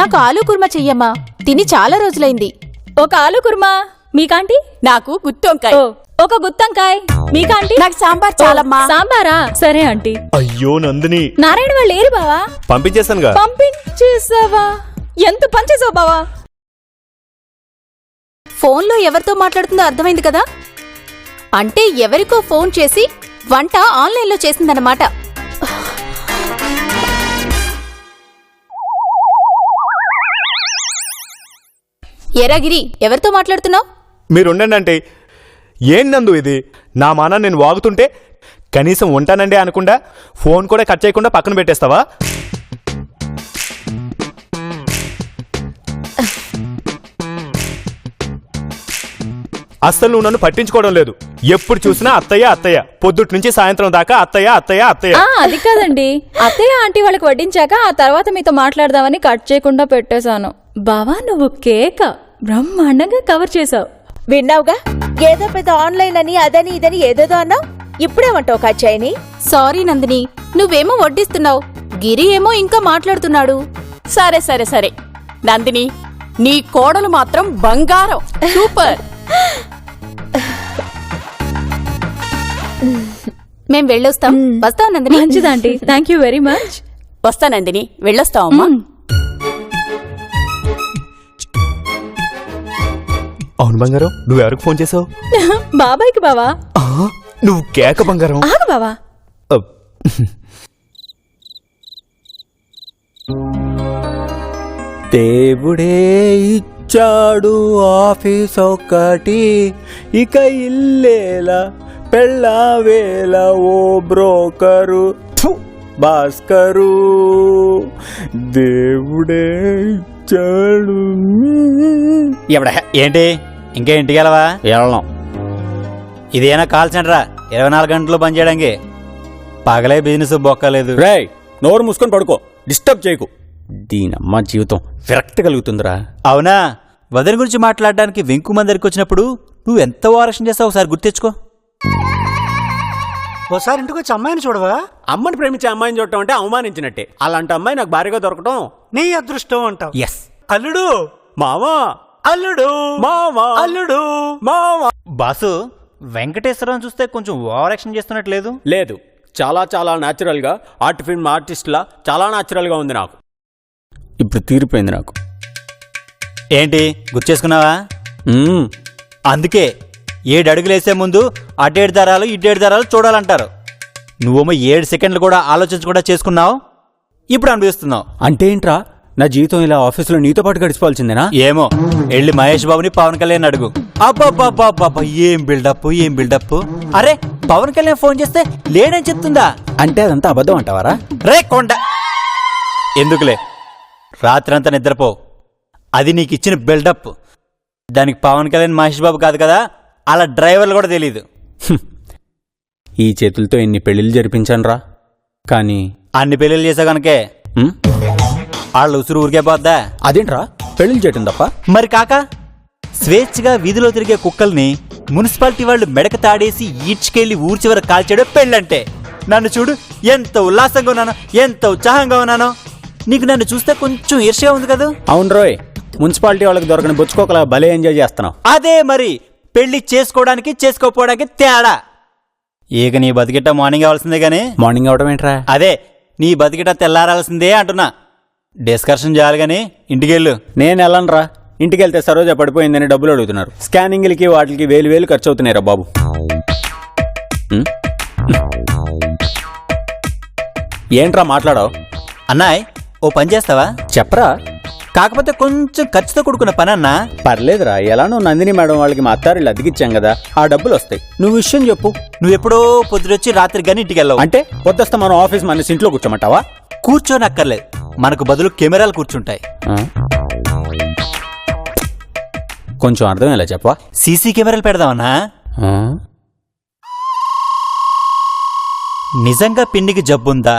నాకు ఆలూ కుర్మా చెయ్యమ్మా, తిని చాలా రోజులైంది. ఒక ఆలూ కుర్మా మీకాంటీ? నాకు గుత్తొంకాయ. ఒక గుత్తంకాయ మీకాంటీ? నాకు సాంబార్ చాలమ్మా. సాంబారా? సరే ఆంటీ. అయ్యో నందిని, నారాయణ వాళ్ళు లేరు బావా? పంపించేశానుగా. పంపించేసావా? ఎంత పనిచేసావు బావా? ఫోన్లో ఎవరితో మాట్లాడుతుందో అర్థమైంది కదా. అంటే ఎవరికో ఫోన్ చేసి వంట ఆన్లైన్లో చేసిందన్నమాట. ఎరాగిరి, ఎవరితో మాట్లాడుతున్నావు? మీరుండండి అంటే ఏం నందు ఇది? నా మాన నేను వాగుతుంటే కనీసం ఉంటానండి అనకుండా ఫోన్ కూడా కట్ చేయకుండా పక్కన పెట్టేస్తావా? అస్సలు నువ్వు నన్ను పట్టించుకోవడం లేదు. ఎప్పుడు చూసినా అత్తయ్య అత్తయ్య, పొద్దుటి నుంచి సాయంత్రం దాకా అత్తయ్య అత్తయ్య అత్తయ్య. అది కాదండి, అత్తయ్య ఆంటీ వాళ్ళకి వడ్డించాక ఆ తర్వాత మీతో మాట్లాడదామని కట్ చేయకుండా పెట్టేశాను. బావా నువ్వు కేక బ్రహ్మాండంగా కవర్ చేసావు. విన్నావుగా, ఏదో పెద్ద ఆన్లైన్ అని అదని ఇదని ఏదేదో అన్నావు. ఇప్పుడేమంటావు కాచాయిని? సారీ నందిని, నువ్వేమో వడ్డిస్తున్నావు, గిరి ఏమో ఇంకా మాట్లాడుతున్నాడు. సరే సరే సరే నందిని, నీ కోడలు మాత్రం బంగారం, సూపర్. మేం వెళ్ళొస్తాం. వస్తాం నందిని. మంచిదాంటీ, థ్యాంక్ యూ వెరీ మచ్. వస్తా నందిని, వెళ్ళొస్తావమ్మా. అవును బంగారం, నువ్వెవరికి ఫోన్ చేసావు? బాబాయ్కి బావా. నువ్వు కేక బంగారం. ఆగు బావా. దేవుడే ఇచ్చాడు ఆఫీస్ ఒక్కటి, ఇక ఇల్లేలా పెళ్ళావేల ఓ బ్రోకరు భాస్కరు. దేవుడే ఇచ్చాడు. ఏంటి ఇంకా ఇంటికి వెళ్ళవా? వెళ్ళం. ఇదేనా కాల్ సెంటరా 24 గంటలు పనిచేయడానికి? పగలే బిజినెస్ బొక్కలేదు. రేయ్, నోరు మూసుకొని పడుకో, డిస్టర్బ్ చేయకు. దీనమ్మ జీవితం విరక్తి కలుగుతుందిరా. అవునా? వదిన గురించి మాట్లాడడానికి వెంకు మన దగ్గరికి వచ్చినప్పుడు నువ్వు ఎంత వారక్షణ చేస్తావు ఒకసారి గుర్తెచ్చుకో. ఒకసారి ఇంటికి వచ్చి అమ్మాయిని చూడవా? అమ్మని ప్రేమించే అమ్మాయిని చూడటం అంటే అవమానించినట్టే. అలాంటి అమ్మాయి నాకు భారీగా దొరకటం నీ అదృష్టం అంటావు. ఎస్. అల్లుడు మావా, అల్లుడు మావా, అల్లుడు మావా. బాసు, వెంకటేశ్వరం చూస్తే కొంచెం ఓవరాక్షన్ చేస్తున్నట్లేదు? లేదు, చాలా చాలా న్యాచురల్ గా ఆర్ట్ ఫిల్మ్ ఆర్టిస్ట్ లా చాలా న్యాచురల్ గా ఉంది నాకు. ఇప్పుడు తీరిపోయింది నాకు. ఏంటి గుర్తు చేసుకున్నావా? అందుకే 7 అడుగులు వేసే ముందు అటేడు దారాలు ఇటేడు దారాలు చూడాలంటారు. నువ్వేమో 7 సెకండ్లు కూడా ఆలోచించకుండా చేసుకున్నావు, ఇప్పుడు అనిపిస్తున్నావు. అంటే ఏంట్రా, నా జీవితం ఇలా ఆఫీసులో నీతో పాటు గడిచిపోవాల్సిందేనా? ఏమో, వెళ్ళి మహేష్ బాబుని పవన్ కళ్యాణ్ అడుగు. అబ్బాబ్బాబ్బా, ఏం బిల్డప్ ఏం బిల్డప్. అరే, పవన్ కళ్యాణ్ ఫోన్ చేస్తే లేడని చెప్తుందా? అంటే అదంతా అబద్ధం అంటావారా? రే కొండ, ఎందుకులే, రాత్రంతా నిద్రపో. అది నీకు ఇచ్చిన బిల్డప్. దానికి పవన్ కళ్యాణ్ మహేష్ బాబు కాదు కదా, అలా డ్రైవర్లు కూడా తెలీదు. ఈ చేతులతో ఎన్ని పెళ్లిళ్ళు జరిపించానురా, కానీ అన్ని పెళ్లిళ్ళు చేసా కనుకే వాళ్ళ ఉసురు ఊరికే పోద్దా? అదేంట్రా, పెళ్లిళ్ళు చేయటం తప్ప? మరి కాక స్వేచ్ఛగా వీధిలో తిరిగే కుక్కల్ని మున్సిపాలిటీ వాళ్ళు మెడక తాడేసి ఈడ్చుకెళ్లి ఊరి చివర కాల్చాడో పెళ్ళంటే. నన్ను చూడు, ఎంత ఉల్లాసంగా ఉన్నానో, ఎంత ఉత్సాహంగా ఉన్నానో. నీకు నన్ను చూస్తే కొంచెం ఈర్ష్యగా ఉంది కదా? అవును రోయ్, మున్సిపాలిటీ వాళ్ళకి దొరకని బుచ్చుకోకలా భలే ఎంజాయ్ చేస్తున్నావు. అదే మరి పెళ్లి చేసుకోవడానికి చేసుకోపోవడానికి తేడా. ఇక నీ బతికిట మార్నింగ్ అవ్వాల్సిందే గానీ. మార్నింగ్ అవడం ఏంట్రా? అదే, నీ బతికిట తెల్లారాల్సిందే అంటున్నా. డిస్కషన్ చేయాలి గానీ ఇంటికెళ్ళు. నేను వెళ్ళనురా. ఇంటికి వెళ్తే సరోజ పడిపోయిందని డబ్బులు అడుగుతున్నారు. స్కానింగ్లకి వాటికి 1000 ఖర్చు అవుతున్నాయిరా బాబు. ఏంట్రా మాట్లాడావు? అన్నాయ్, ఓ పని చేస్తావా? చెప్పరా. కాకపోతే కొంచెం ఖర్చుతో కూడుకున్న పని అన్నా. పర్లేదురా, ఎలానో నందిని మేడం వాళ్ళకి మా అత్తారిళ్ళు అతికిచ్చాం కదా, ఆ డబ్బులు వస్తాయి. నువ్వు విషయం చెప్పు. నువ్వెప్పుడో పొద్దురొచ్చి రాత్రి గానీ ఇంటికి వెళ్ళవు. అంటే వద్దేస్తా మన ఆఫీస్ మన ఇంట్లో కూర్చోమంటావా? కూర్చోనక్కర్లేదు, మనకు బదులు కెమెరాలు కూర్చుంటాయి. కొంచెం అర్థమేలా చెప్పవా? సీసీ కెమెరాలు పెడదామన్నా? నిజంగా పిండికి జబ్బుందా,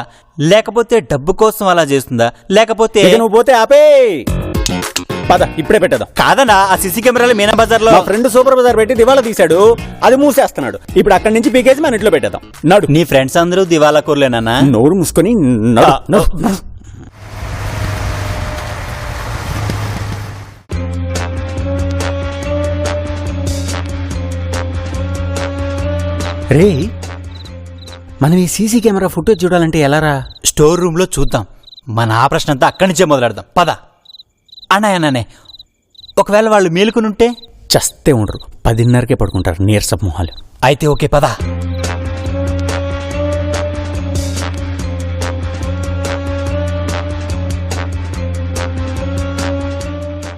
లేకపోతే డబ్బు కోసం అలా చేస్తుందా, లేకపోతే నువ్వు పోతే ఆపే. పద, ఇప్పుడే పెట్టేద్దాం. కాదనా, ఆ సీసీ కెమెరాలు మీనా బజార్ లో మా ఫ్రెండ్ సూపర్ బజార్ పెట్టి దివాలా తీశాడు, అది మూసేస్తున్నాడు. ఇప్పుడు అక్కడి నుంచి పీకేసి మన ఇంట్లో పెట్టేద్దాం. నడు. నీ ఫ్రెండ్స్ అందరూ దివాలా కూరలేనా? నోరు మూసుకొని రే, మనం ఈ సీసీ కెమెరా ఫుటేజ్ చూడాలంటే ఎలారా? స్టోర్ రూమ్లో చూద్దాం. మన ఆపరేషన్ అంతా అక్కడి నుంచే మొదలెడదాం. పద. అన్నయ్య, ఒకవేళ వాళ్ళు మేలుకునుంటే? చస్తే ఉండరు, 10:30కే పడుకుంటారు నీరసపు మొహాలు. అయితే ఓకే, పద.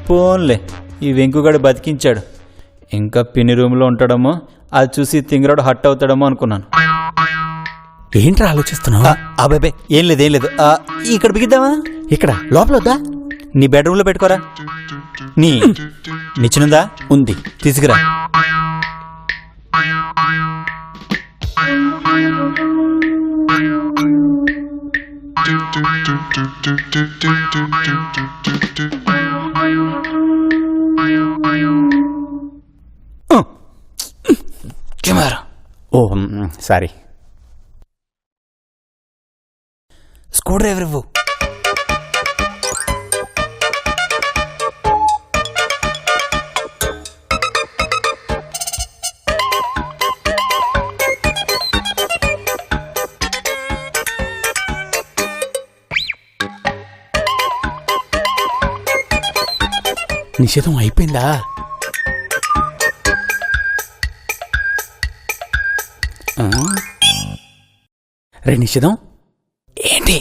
పోన్లే, ఈ వెంకుగాడు బతికించాడు. ఇంకా పిన్ని రూమ్లో ఉంటాడేమో, అది చూసి తింగరాడు హట్ అవుతాడేమో అనుకున్నాను. ఏంట్రా ఆలోచిస్తున్నావు? అబ్బాయి ఏం లేదు. ఇక్కడ బిగిద్దామా? ఇక్కడ లోపల వద్దా? నీ బెడ్రూమ్లో పెట్టుకోరా. నీ నిచ్చినుందా? ఉంది, తీసుకురా. కెమెరా. ఓ సారీ. స్క్రూ డ్రైవర్ ఇవ్వు. నిషేధం అయిపోయిందా? రే నిషేధం, ఏంటి?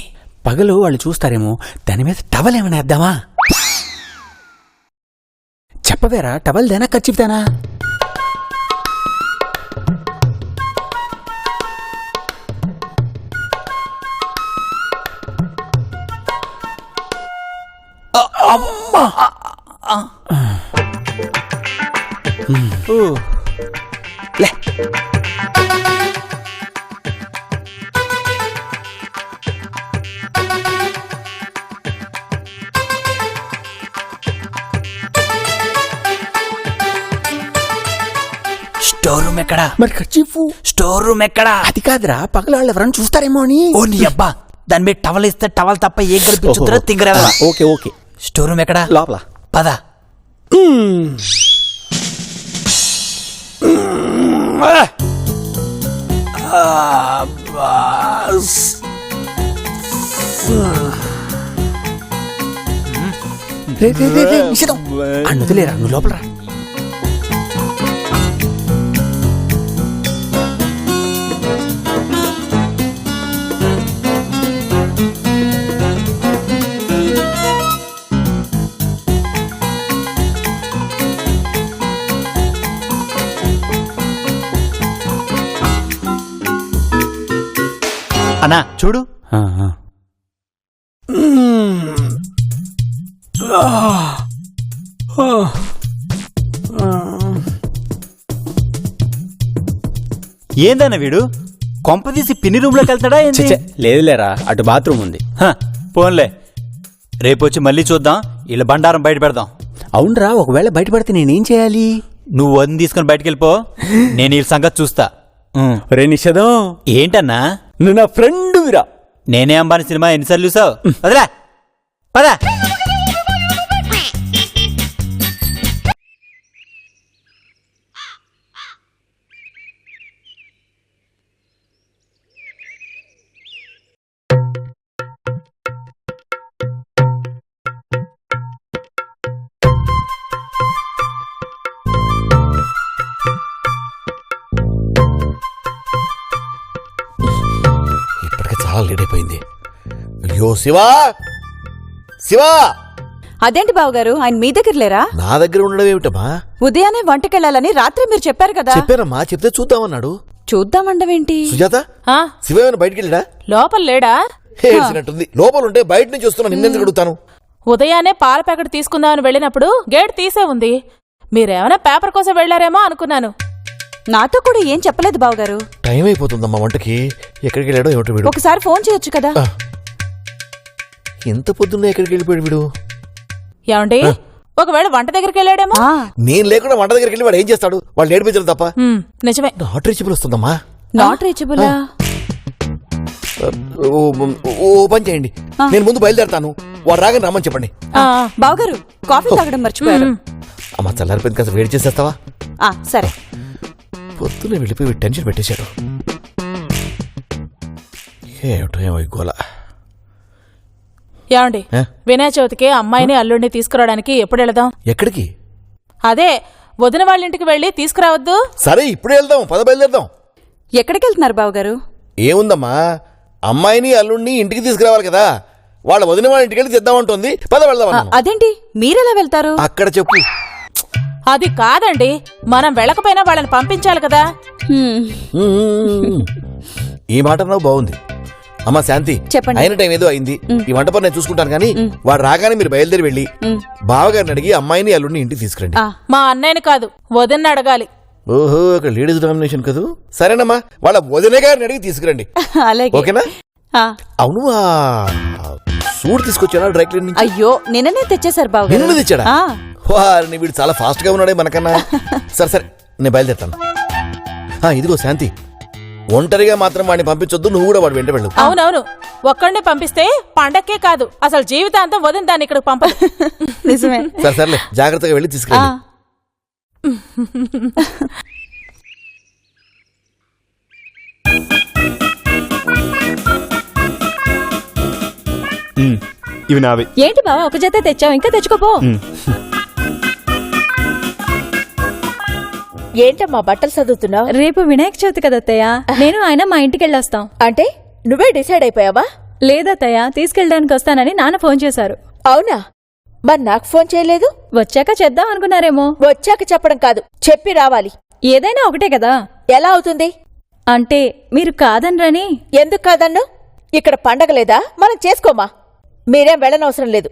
పగలు వాళ్ళు చూస్తారేమో, దాని మీద టవల్ ఏమైనా వేద్దామా? చెప్పవేరా, టవల్ దేనా ఖర్చుతానా? లే, స్టోర్ రూమ్ ఎక్కడా? మరి ఖర్చీఫు? స్టోర్ రూమ్ ఎక్కడా? అది కాదురా, పగలు వాళ్ళు ఎవరైనా చూస్తారేమో అని. ఓ నీ అబ్బా, దాని మీద టవల్ ఇస్తే టవల్ తప్ప ఏం కనిపించుతురా తింగరా. Okay okay. స్టోర్ రూమ్ ఎక్కడా? లోపల. పద. నిషేధం, అన్నదిలేరా, నువ్వు లోపలరా. అన్నా చూడు. ఏందన్న వీడు కొంపదీసి పిన్ని రూమ్లోకి వెళ్తాడా ఏంది? లేదులేరా, అటు బాత్రూమ్ ఉంది. పోన్లే, రేపొచ్చి మళ్ళీ చూద్దాం. ఇలా బండారం బయట పెడదాం. అవునరా, ఒకవేళ బయటపడితే నేనేం చేయాలి? నువ్వు వదిని తీసుకుని బయటకు వెళ్ళిపో, నేను ఈ సంగతి చూస్తా. రే నిషేధం, ఏంటన్నా? నువ్వు నా ఫ్రెండ్విరా. నేనే అంబానీ సినిమా ఎన్నిసార్లు చూసావు? వదరా, పదా. ఇప్పటికే చాలా లేట్ అయిపోయింది. అయ్యో శివా, శివా! అదేంటి బావగారు, ఆయన మీ దగ్గర లేరా? నా దగ్గర ఉండడం ఏమిటమ్మా? ఉదయాన్నే వంటకెళ్ళాలని రాత్రి మీరు చెప్పారు కదా. చెప్పానమ్మా, చెప్తే చూద్దామన్నాడు. చూద్దామండవేంటి? సుజాత, శివ ఏమైనా బయటికి వెళ్ళడా? లోపల లేడా? ఏడ్చినట్టుంది. లోపల ఉంటే బయట నుంచి వస్తున్నా, నిన్నెందుకు అడుగుతాను? ఉదయాన్నే పాల ప్యాకెట్ తీసుకుందామని వెళ్ళినప్పుడు గేట్ తీసే ఉంది. మీరేమైనా పేపర్ కోసం వెళ్లారేమో అనుకున్నాను. నాతో కూడా ఏం చెప్పలేదు బావగారు. టైం అయిపోతుందమ్మా వంటకి. ఎక్కడికి వెళ్ళాడో ఏమిటో వీడు. ఒకసారి ఫోన్ చేయొచ్చు కదా. ఎంత పొద్దున్నే ఎక్కడికి వెళ్ళిపోయాడు వీడు? ఏమండి, ఒకవేళ వంట దగ్గరికి వెళ్ళాడేమో. నేను లేకుండా వంట దగ్గరికి వెళ్ళి వాడు ఏం చేస్తాడు? వాళ్ళు నేర్పించడం తప్ప. నిజమే. నాట్ రీచబుల్ వస్తుందమ్మా. నాట్ రీచబులా? ఓ పని చేయండి, నేను ముందు బయలుదేరతాను, వాడు రాగానే రమ్మని చెప్పండి. బావగారు, కాఫీ తాగడం మర్చిపోయారు. అమ్మా చల్లారిపోయింది, కాస్త వేడి చేసేస్తావా? సరే. పొద్దునే వెళ్ళిపోయి టెన్షన్ పెట్టేశాడు. ఏమిటో ఏమో ఈ గోల. ఏమండి ఏ? వినాయక చవితికి అమ్మాయిని అల్లుడిని తీసుకురావడానికి ఎప్పుడు వెళదాం? ఎక్కడికి? అదే వదిన వాళ్ళ ఇంటికి వెళ్ళి తీసుకురావద్దు? సరే ఇప్పుడే వెళ్దాం, పద బయలుదేరదాం. ఎక్కడికి వెళ్తున్నారు బావగారు? ఏముందమ్మా, అమ్మాయిని అల్లుడిని ఇంటికి తీసుకురావాలి కదా, వాళ్ళ వదిన వాళ్ళ ఇంటికి వెళ్ళి తెద్దామంటుంది. పద వెళ్దాం అన్నాను. అదేంటి మీరెలా వెళ్తారు? అక్కడ చెప్పు. అది కాదండి, మనం వెళ్ళకపోయినా వాళ్ళని పంపించాలి కదా. ఈ మాట అన్నావు బాగుంది. అమ్మా శాంతి, చెప్పండి. అయిన టైం ఏదో అయింది, ఈ వంట పని నేను చూసుకుంటాను కానీ వాడు రాగానే మీరు బయలుదేరి వెళ్ళి బావగారిని అడిగి అమ్మాయిని అల్లుడిని ఇంటికి తీసుకురండి. మా అన్నయ్యని కాదు, వదిన అడగాలి. ఓహో, ఒక లేడీస్ డామినేషన్ కదూ. సరేనమ్మా, వాళ్ళ వదిన గారిని అడిగి తీసుకురండి. అలాగే. ఓకేనా? అవును, ఆ సూట్ తీసుకొచ్చారా డ్రై క్లీన్ నుంచి? అయ్యో నిన్ననే తెచ్చేశారు బావగారు. నిన్న తెచ్చాడా? వారిని వీడు చాలా ఫాస్ట్ గా ఉన్నాడే మనకన్నా. సరే సరే, నేను బయలుదేరుతాను. ఇదిగో శాంతి, ఒంటరిగా మాత్రం వాడిని పంపించొద్దు, నువ్వు కూడా వాడు వెంట వెళ్ళు. అవునవును, ఒక్కడిని పంపిస్తే పండక్కే కాదు అసలు జీవితాంతం వదిన దాన్ని ఇక్కడికి పంపదు. నిజమే. సరే సర్లే, జాగ్రత్తగా వెళ్ళి తీసుకురండి. ఇవి నావి. ఏంటి బావా ఒక జత తెచ్చావు, ఇంకా తెచ్చుకోపో. ఏంటమ్మా బట్టలు చదువుతున్నావు? రేపు వినాయక చవితి కదత్తయ్య, నేను ఆయన మా ఇంటికి వెళ్ళొస్తాం. అంటే నువ్వే డిసైడ్ అయిపోయావా? లేదత్తయ్య, తీసుకెళ్ళడానికి వస్తానని నాన్న ఫోన్ చేశారు. అవునా? మరి నాకు ఫోన్ చేయలేదు? వచ్చాక చేద్దాం అనుకున్నారేమో. వచ్చాక చెప్పడం కాదు, చెప్పి రావాలి. ఏదైనా ఒకటే కదా. ఎలా అవుతుంది? అంటే మీరు కాదనరని. ఎందుకు కాదన్ను? ఇక్కడ పండగ లేదా? మనం చేసుకోమా? మీరేం వెళ్ళనవసరం లేదు.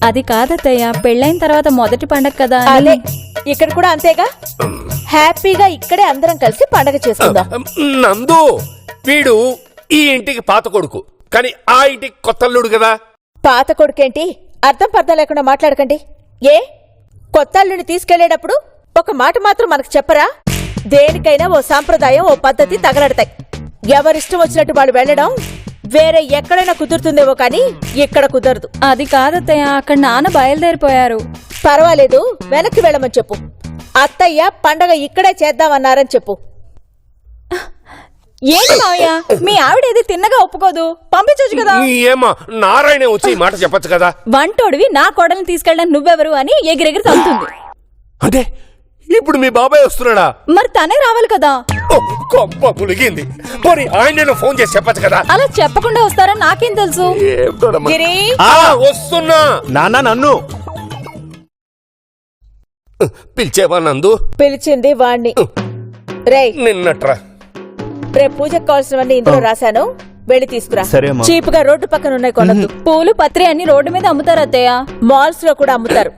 అది కాదత్తయ్య, పెళ్ళైన తర్వాత మొదటి పండగ కదా అని. అదే, ఇక్కడ కూడా అంతేగా. హ్యాపీగా ఇక్కడే అందరం కలిసి పండగ చేసుకుందాం. నందు, వీడు ఈ ఇంటికి పాత కొడుకు, కానీ ఆ ఇంటికి కొత్తల్లుడు కదా. పాత కొడుకేంటి? అర్థం పర్థం లేకుండా మాట్లాడకండి. ఏ కొత్త అల్లుని తీసుకెళ్లేటప్పుడు ఒక మాట మాత్రం మనకు చెప్పరా? దేనికైనా ఓ సాంప్రదాయం, ఓ పద్ధతి తగలడతాయి. ఎవరిష్టం వచ్చినట్టు వాళ్ళు వెళ్ళడం వేరే ఎక్కడైనా కుదురుతుందేమో కానీ ఇక్కడ కుదరదు. అది కాదత్తయ్య, అక్కడ నాన్న బయలుదేరిపోయారు. పర్వాలేదు, వెనక్కి వెళ్ళమని చెప్పు. అత్తయ్య పండగ ఇక్కడే చేద్దామన్నారని చెప్పు. ఏంటి మావయ్య, మీ ఆవిడేది తిన్నగా ఒప్పుకోదు, పంపించొచ్చు కదా. ఏమా నారాయణ వచ్చి ఈ మాట చెప్పొచ్చు కదా. వంటోడివి నా కోడల్ని తీసుకెళ్ళడానికి నువ్వెవరు అని ఎగిరెగిరి తగ్గుతుంది. అంటే ఇప్పుడు మీ బాబాయ్ వస్తున్నాడా? మరి తనే రావాలి కదా. గొప్ప పులిగింది. పోనీ ఆయన ఫోన్ చేసి చెప్పచ్చు కదా. అలా చెప్పకుండా వస్తారని నాకేం తెలుసు. గిరి, వస్తున్నా. నాన్న నన్ను పిలిచేవా నందు? పిలిచింది వాణ్ణి. రేయ్, నిన్నట్రా. రేపు పూజకు కావాల్సినవన్నీ ఇందులో రాశాను, వెళ్ళి తీసుకురా. సరే అమ్మా. చీపుగా రోడ్డు పక్కన ఉన్నాయి కొనద్దు. పూలు పత్రి అన్ని రోడ్డు మీద అమ్ముతారు అత్తయ్య. మాల్స్ లో కూడా అమ్ముతారు,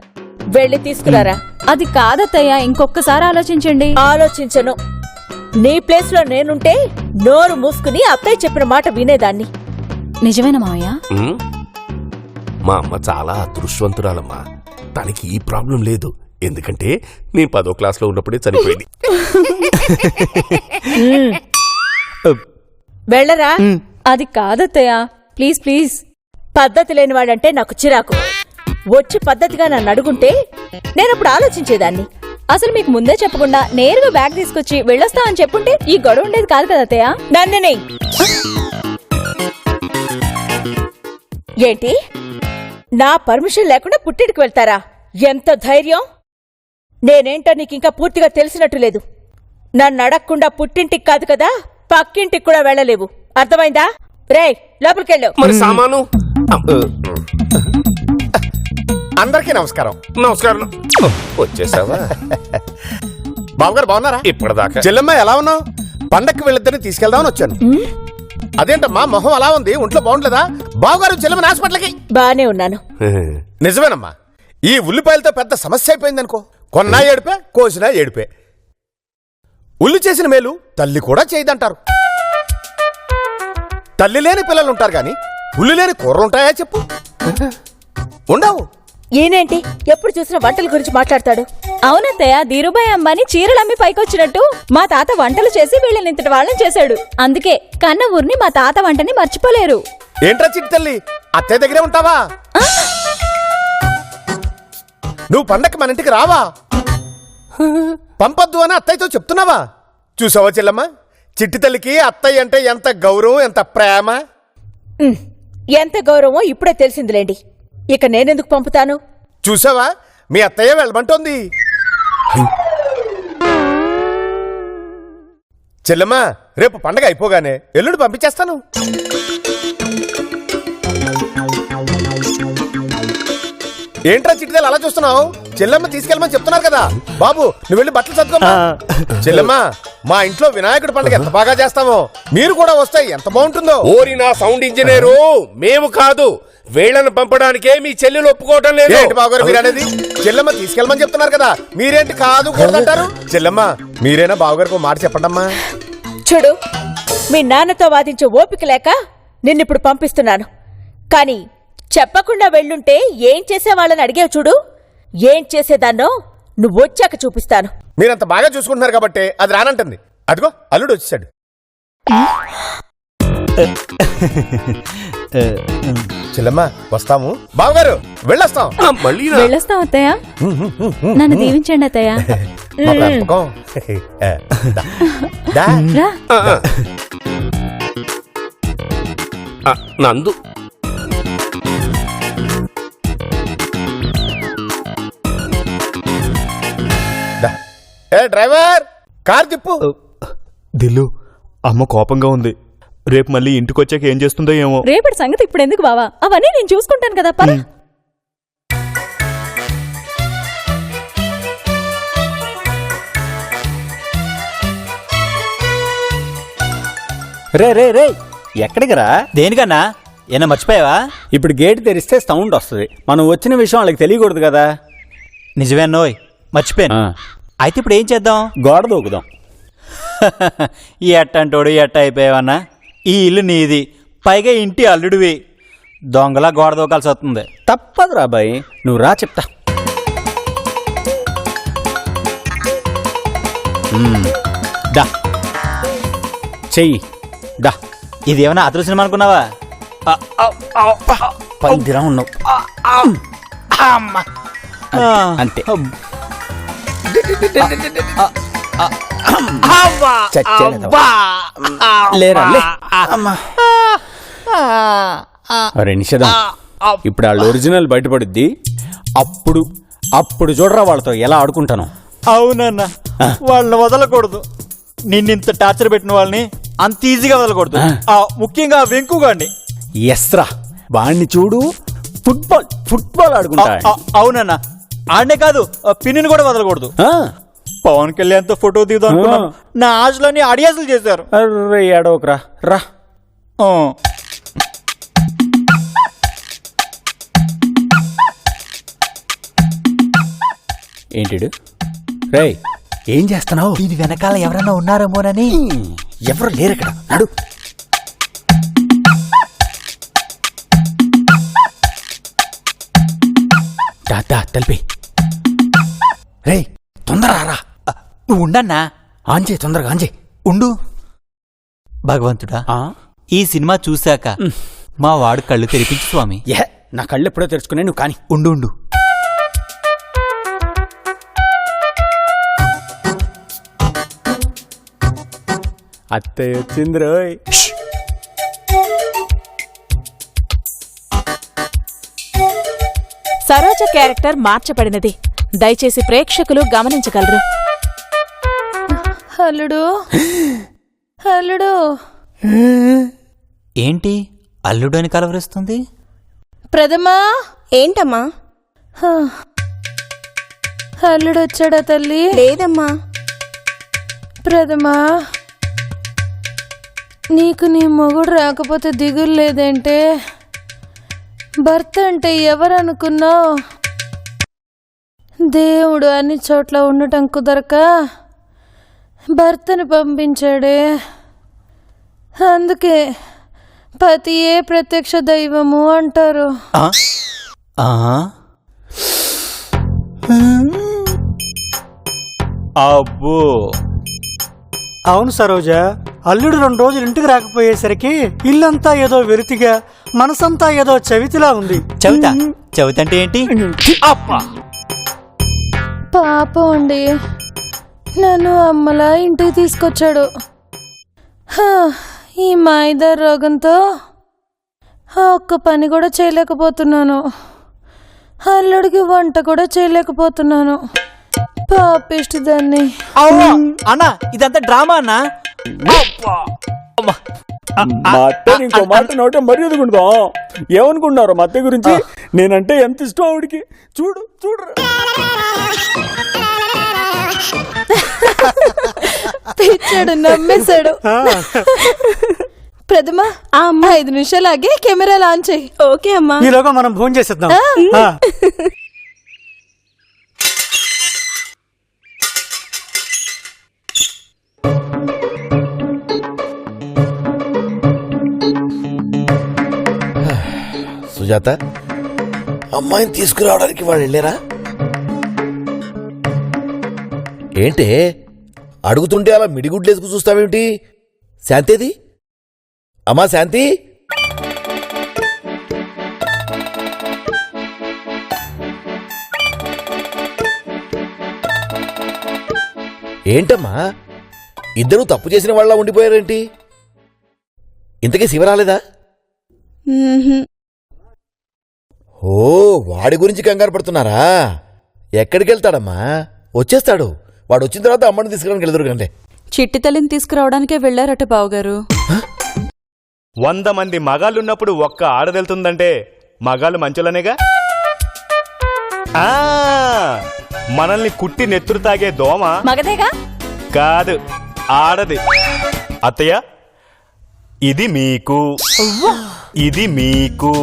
వెళ్ళి తీసుకురారా. అది కాదత్తయ్య, ఇంకొకసారి ఆలోచించండి. ఆలోచించను. నీ ప్లేస్ లో నేనుంటే నోరు మూసుకుని అత్తయ్య చెప్పిన మాట వినేదాన్ని. నిజమేనా మావయ్య? మా అమ్మ చాలా అదృష్టవంతురాలమ్మా. తనకి ఈ ప్రాబ్లం లేదు, ఎందుకంటే నేను 10వ క్లాస్లో ఉన్నప్పుడే చనిపోయింది. వెళ్ళరా. అది కాదత్తయ్య, ప్లీజ్ ప్లీజ్. పద్ధతి లేనివాడంటే నాకు చిరాకు. వచ్చి పద్ధతిగా నన్ను అడుగుంటే నేనప్పుడు ఆలోచించేదాన్ని. అసలు మీకు ముందే చెప్పకుండా నేరుగా బ్యాగ్ తీసుకొచ్చి వెళ్ళొస్తా అని చెప్పుంటే ఈ గొడవ ఉండేది కాదు కదా అత్తయ్య. నన్నునే ఏంటి, నా పర్మిషన్ లేకుండా పుట్టింటికి వెళ్తారా? ఎంత ధైర్యం! నేనేంటో నీకింకా పూర్తిగా తెలిసినట్టు లేదు. నన్ను అడగకుండా పుట్టింటికి కాదు కదా, పక్కింటికి కూడా వెళ్ళలేవు. అర్థమైందా? రేయ్, లోపలికెళ్ళు. మరి సామాను. అందరికీ నమస్కారం. నమస్కారం. వచ్చేసావా? బావగారు బాగున్నారా? ఇప్పటిదాకా చెల్లెమ్మ ఎలా ఉన్నావు? పండక్కి వెళ్ళిద్దని తీసుకెళ్దామని వచ్చాను. అదేంటమ్మా మొహం అలా ఉంది, ఒంట్లో బాగుండలేదా? బావగారు చెల్లెమ్మని హాస్పిటల్కి. బానే ఉన్నాను. నిజమేనమ్మా, ఈ ఉల్లిపాయలతో పెద్ద సమస్య అయిపోయిందనుకో. కొన్నా ఏడిపే, కోసినా ఏడిపే. ఉల్లి చేసిన మేలు తల్లి కూడా చేయదంటారు. తల్లి లేని పిల్లలుంటారు గాని ఉల్లి లేని కూరలుంటాయా చెప్పు? ఉండవు. ఈయనేంటి ఎప్పుడు చూసినా వంటల గురించి మాట్లాడతాడు? అవునత్తయ్య, ధీరుబాయ్ అమ్మాని చీరలమ్మి పైకొచ్చినట్టు మా తాత వంటలు చేసి వీళ్ళని ఇంతటి వాళ్ళని చేశాడు. అందుకే కన్న ఊరిని మా తాత వంటని మర్చిపోలేరు. ఏంట్రా చిట్టి తల్లి, అత్తయ్య దగ్గరే ఉంటావా? నువ్వు పండక్కి మన ఇంటికి రావా? పంపొద్దు అని అత్తయ్యతో చెప్తున్నావా? చూసావా చెల్లమ్మ, చిట్టి తల్లికి అత్తయ్య అంటే ఎంత గౌరవం, ఎంత ప్రేమ. ఎంత గౌరవమో ఇప్పుడే తెలిసిందిలేండి. ఇక నేనెందుకు పంపుతాను? చూసావా, మీ అత్తయ్య వెళ్ళమంటోంది. చెల్లమ్మ, రేపు పండగ అయిపోగానే ఎల్లుండి పంపించేస్తాను. ఏంట్రా చిట్టిదలు అలా చూస్తున్నావు? చెల్లమ్మ తీసుకెళ్ళమని చెప్తున్నారు కదా. బాబు, నువ్వు వెళ్ళి బట్టలు సర్దుకోమ్మా. చెల్లమ్మ, మా ఇంట్లో వినాయకుడి పండుగ ఎంత బాగా చేస్తామో, మీరు కూడా వస్తే ఎంత బాగుంటుందో. ఓరి నా సౌండ్ ఇంజనీరు, మేము కాదు, వీళ్ళని పంపడానికే మీ చెల్లెలు ఒప్పుకోవటం లేదు. ఏంటి బావగారు మీరు అనేది? చెల్లమ్మ తీసుకెళ్ళమని చెప్తున్నారు కదా, మీరేంటి కాదు కూడదంటారు? చెల్లమ్మ, మీరేనా బావగారికి మాట చెప్పండమ్మా. చూడు, మీ నాన్నతో వాదించే ఓపిక లేక నిన్నిప్పుడు పంపిస్తున్నాను. కానీ చెప్పకుండా వెళ్ళుంటే ఏం చేసేవాళ్ళని అడిగావు చూడు. ఏం చేసేదాన్నో నువ్వు వచ్చాక చూపిస్తాను. మీరంత బాగా చూసుకుంటున్నారు కాబట్టి అది రానంటుంది. అదిగో అల్లుడు వచ్చేసాడు. చెల్లమ్మ, వస్తాము. బావగారు వెళ్ళొస్తాం. మళ్ళీ వెళ్ళొస్తాం అత్తయ్య. నన్ను దీవించండి అత్తయ్య. మా పెంపకం. దా. రా. నందు దా. ఏ డ్రైవర్, కార్ తిప్పు. దిల్లు, అమ్మ కోపంగా ఉంది. రేపు మళ్ళీ ఇంటికి వచ్చాక ఏం చేస్తుందో ఏమో. రేపటి సంగతి ఇప్పుడు ఎందుకు బావా? అవన్నీ నేను చూసుకుంటాను కదా. పద. రే రే రే, ఎక్కడికి రా? దేనికన్నా? ఏనా మర్చిపోయావా? ఇప్పుడు గేట్ తెరిస్తే సౌండ్ వస్తుంది. మనం వచ్చిన విషయం వాళ్ళకి తెలియకూడదు కదా. నిజమే నోయ్, మర్చిపోయాను. అయితే ఇప్పుడు ఏం చేద్దాం? గోడ దూకుదాం. ఈ ఎట్టంటోడు ఎట్ట అయిపోయావన్నా? ఈ ఇల్లు నీది, పైగా ఇంటి అల్లుడివి. దొంగలా గోడ దూకాల్సి వస్తుంది. తప్పదు రాబాయ్, నువ్వు రా చెప్తా. దా చెయ్యి దా. ఇది ఏమైనా అతడు సినిమా అనుకున్నావా? పందిరా ఉన్నావు అంతే. లేరా లే. అరే నిషేధం, ఇప్పుడు వాళ్ళ ఒరిజినల్ బయటపడుద్ది. అప్పుడు అప్పుడు చూడరా వాళ్ళతో ఎలా ఆడుకుంటాను. అవునన్నా, వాళ్ళని వదలకూడదు. నిన్నింత టార్చర్ పెట్టిన వాళ్ళని అంత ఈజీగా వదలకూడదు. ముఖ్యంగా వెంకుగాడిని. ఎస్రా, వాడిని చూడు, ఫుట్బాల్ ఫుట్బాల్ ఆడుకుంటా. అవునన్నా, ఆడనే కాదు, పిన్నిని కూడా వదలకూడదు. పవన్ కళ్యాణ్ తో ఫోటో దిగుదాం అనుకున్నాను. నా ఆశలన్నీ అడియాసలు చేశారు. అరే ఏడోకరా రా. ఏంటిడు? రే, ఏం చేస్తున్నావు? ఇది వెనకాల ఎవరన్నా ఉన్నారేమోనని. ఎవరు లేరు ఇక్కడ. నడు. దా తలిపి. రే తొందరగా రా. నువ్వు ఉండన్నా. ఆంజే, తొందరగా ఆంజే. ఉండు. భగవంతుడా, ఈ సినిమా చూశాక మా వాడు కళ్ళు తెరిపించు స్వామి. నా కళ్ళు ఎప్పుడో తెరుచుకునే, నువ్వు కానీ. ఉండు ఉండు. అత్తయ్య వచ్చింది రోయ్. సరోజ క్యారెక్టర్ మార్చబడినది. దయచేసి ప్రేక్షకులు గమనించగలరు. అల్లుడు, అల్లుడు. ఏంటి అల్లుడు అని కలవరిస్తుంది? ప్రథమా. ఏంటమ్మా? అల్లుడు వచ్చాడా తల్లి? లేదమ్మా. ప్రథమా, నీకు నీ మొగుడు రాకపోతే దిగులు లేదంటే? భర్త అంటే ఎవరనుకున్నావు? దేవుడు అన్ని చోట్ల ఉండటం కుదరక భర్తను పంపించాడే. అందుకే పతియే ప్రత్యక్ష దైవము అంటారు. అబ్బో. అవును సరోజ, అల్లుడు 2 రోజులు ఇంటికి రాకపోయేసరికి ఇల్లంతా ఏదో వెలితిగా, మనసంతా ఏదో చవితిలా ఉంది. చవిత? చవిత అంటే ఏంటి? పాపం అండి, నన్ను అమ్మలా ఇంటికి తీసుకొచ్చాడు. హా, ఈ మైదా రోగంతో ఆ ఒక్క పని కూడా చేయలేకపోతున్నాను. అల్లుడికి వంట కూడా చేయలేకపోతున్నాను. పాపిష్టి దాన్ని. అన్నా ఇదంతా డ్రామా అన్నా. మా అత్త ఇంకో మాట నోటే మర్యాదకుందా ఏమనుకుంటున్నారు మా అత్త గురించి? నేనంటే ఎంత ఇష్టం ఆవిడికి. చూడు చూడు పిచ్చాడు, నమ్మేశాడు. ప్రథమ ఆ అమ్మ 5 నిమిషాలాగే కెమెరా లాంచ్ చెయ్యి. ఓకే అమ్మా. ఈలోగా మనం ఫోన్ చేసేద్దాం. ఆ. సుజాత, అమ్మాయిని తీసుకురావడానికి వాళ్ళు వెళ్ళారా? ఏంటే అడుగుతుంటే అలా మిడిగుడ్లేసుకు చూస్తావేమిటి? శాంతేది? అమ్మా శాంతి, ఏంటమ్మా ఇద్దరూ తప్పు చేసిన వాళ్ళ ఉండిపోయారేంటి? ఇంతకీ శివ రాలేదా? ఓ, వాడి గురించి కంగారు పడుతున్నారా? ఎక్కడికి వెళ్తాడమ్మా? వచ్చేస్తాడు. వాడు వచ్చిన తర్వాత అమ్మని తీసుకురావడానికి వెళ్తారు కంటే. చిట్టి తల్లిని తీసుకురావడానికే వెళ్ళారట బావగారు. 100 మంది మగాళ్ళున్నప్పుడు ఒక్క ఆడదెళ్తుందంటే మగాళ్ళు మంచులనేగా. ఆ, మనల్ని కుట్టి నెత్తురు తాగే దోమ మగదేగా కాదు, ఆడది. అత్తయ్య, ఇది మీకు, ఇది మీకు.